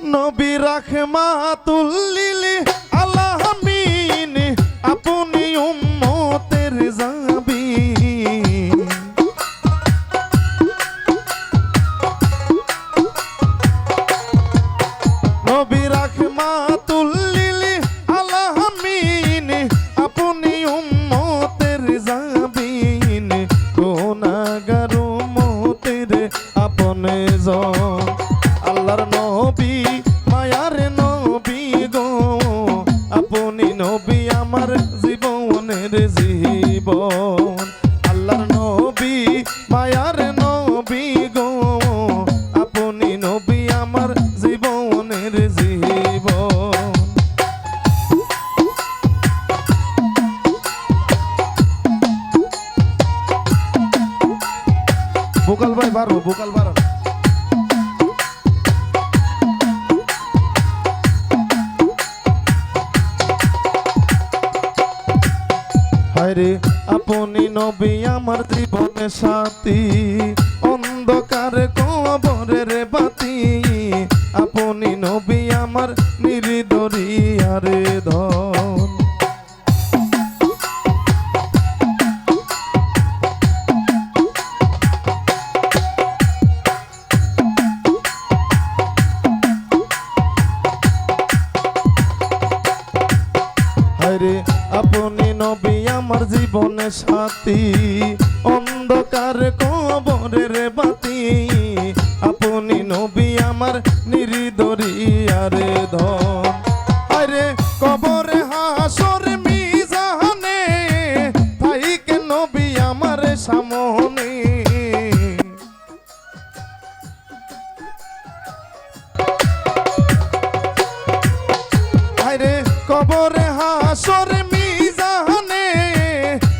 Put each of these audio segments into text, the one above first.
নবী রাহমাতুল লিল আলামিন আপনি উম্মতের জাবিন। নবী রাহমাতুল লিল আলামিন আপনি উম্মতের জাবিন। গুনাহগার উম্মতের আপনজন আল্লাহর নবী মায়ার নবী গো আপনি নবী আমার জীবনের জীবন। আল্লাহর নবী মায়ার নবী গো আপনি নবী আমার জীবনের জীবন। ভোকাল ভাই বাড়ো, ভোকাল বাড়ো। হায়রে আপনি নবী আমার জীবনের সাথী, অন্ধকার কবরের বাতি। আপনি নবী আমার নির্দরিয়ার ধন। হায়রে আপনি নবী আমার জীবনের সাথী, অন্ধকার কবরের বাতি। আপনি নবী আমার নির্দরিয়ার ধন। আরে কবরে হাসর মিজানে থাইকে নবী আমার সামনে। আরে কবরে হাসর মিজানে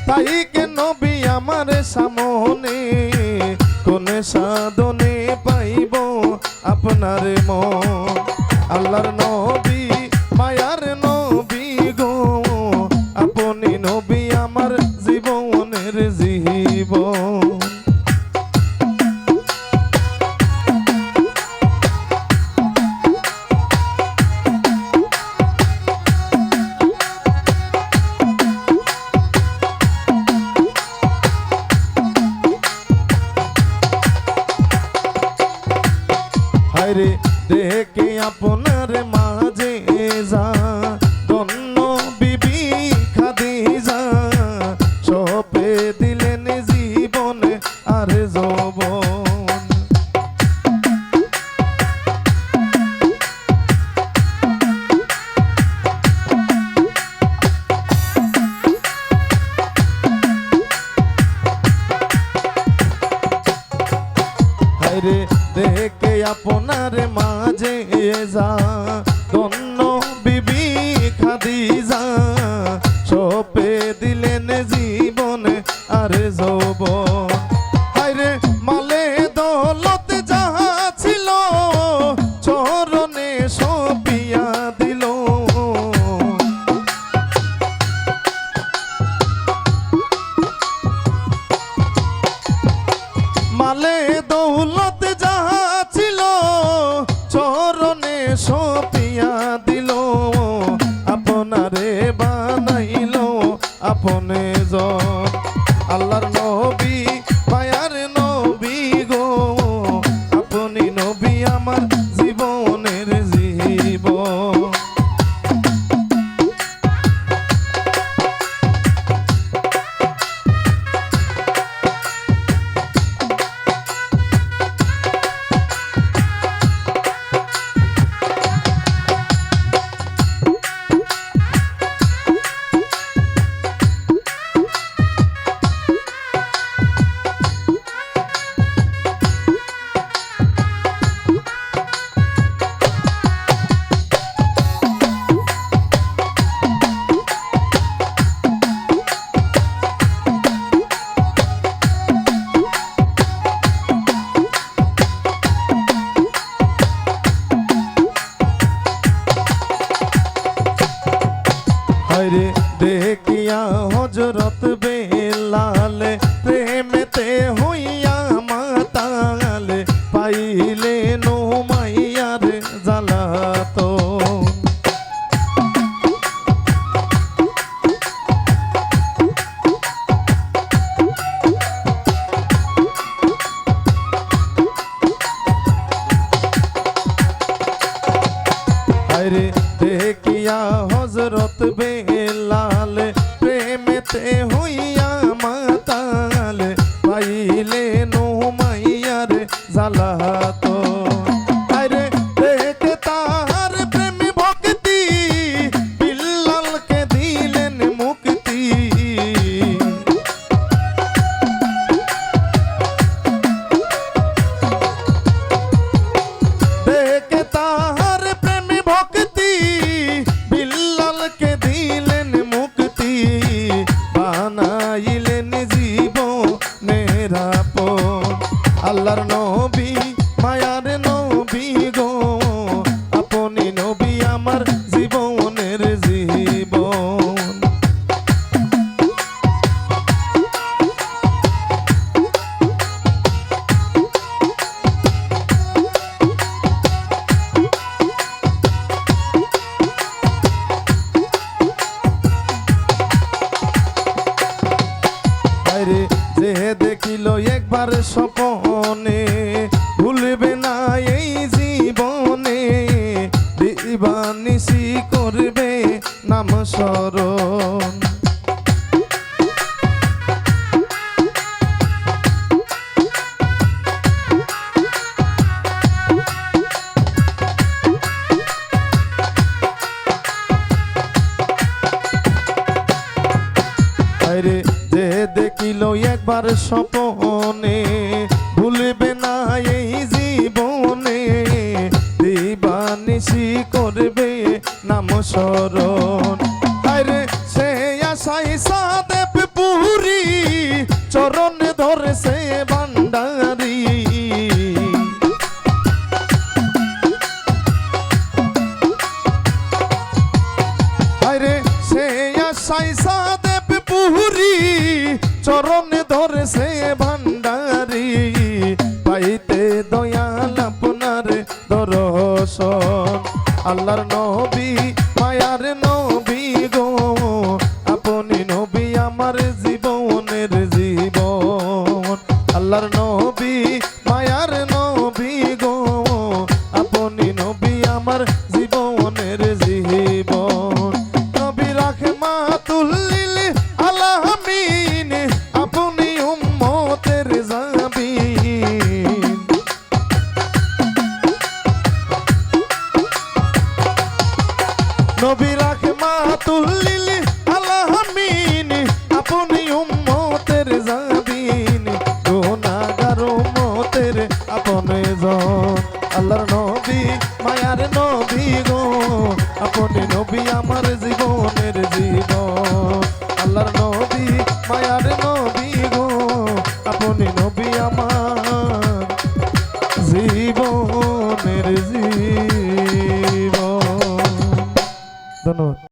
তাইকে নবী আমার সামনে। কোন সাধনে পাইব আপনার মন। আল্লাহর নবী মায়ার নবী গো আপনি নবী আমার জীবনের জীবন। হায়রে দেখে আপনার মাঝে যা ধন্য বিবি খাদিজা। সপে দিলেন জীবন আর যৌবন। হায়রে দেখে আপনার মাঝে যা ধন্য বিবি খাদিজা। সপে দিলেন জীবন আর যৌবন। হায়রে মালে দৌলত যাহা ছিল চরণে সপিয়া দিল। মালে দৌলত যাহা ছিল চরণে সপিয়া দিল। আপনারে বানাইল আপনে জন। আল্লাহর নবী মায়ার নবী গো আপনি নবী আমার জীবনের জীবন। হায়রে দেখিয়া হযরত বেলাল প্রেমেতে হইয়া মাতাল পাইলে নো মাইয়ার জালা জ্বালাতন। আরে দেখিয়া হযরত বেলাল প্রেমেতে হইয়া মাতাল পাইলে নুমাইয়ার জ্বালাতন। আরে দেখে তাহার প্রেম ভক্তি বিল্লালকে দিলেন মুক্তি। দেখে তাহার প্রেম ভক্তি বিল্লালকে দিলেন মুক্তি। বানাইলেন জীবনের আপন আল্লাহর নবী মায়ার নবী গো। আপনি নবী আমার জীবনের জীবন। আরে যে দেখিল একবার স্বপনে ভুলবে না এই জীবনে। দিবানিশি করবে নাম স্মরণ। আরে যে দেখিল একবার স্বপনে ভুলবে না এই জীবনে। দিবানিশি করবে নাম স্মরণ। আরে সে আশাই সাদেব পুরি চরণ ধরেছে ভান্ডারি। আরে সে আশাই সাদেব পুরি চরণ ধরেছে ভান্ডারি। পাইতে দয়াল আপনার দর্শন আল্লাহর নবী মায়ার নবী গো। আপনি নবী আমার জীবনের জীবন। আল্লাহর নবী মায়ার নবী গো। আপনি নবী আমার জীবনের জীবন। নবী রাহমাতুল লিল আলামিন আপনি উম্মতের জাবিন। নবী রাহমাতুল লিল আলামিন আপনি উম্মতের জাবিন। গুনাহগার উম্মতের আপনজন আল্লাহর নবী মায়ার নবী গো। আপনি নবী আমার জীবনের জীবন। আল্লাহর নবী মায়ার নবী গো। আপনি নবী আমার জীবনের জীবন। ধন্যবাদ।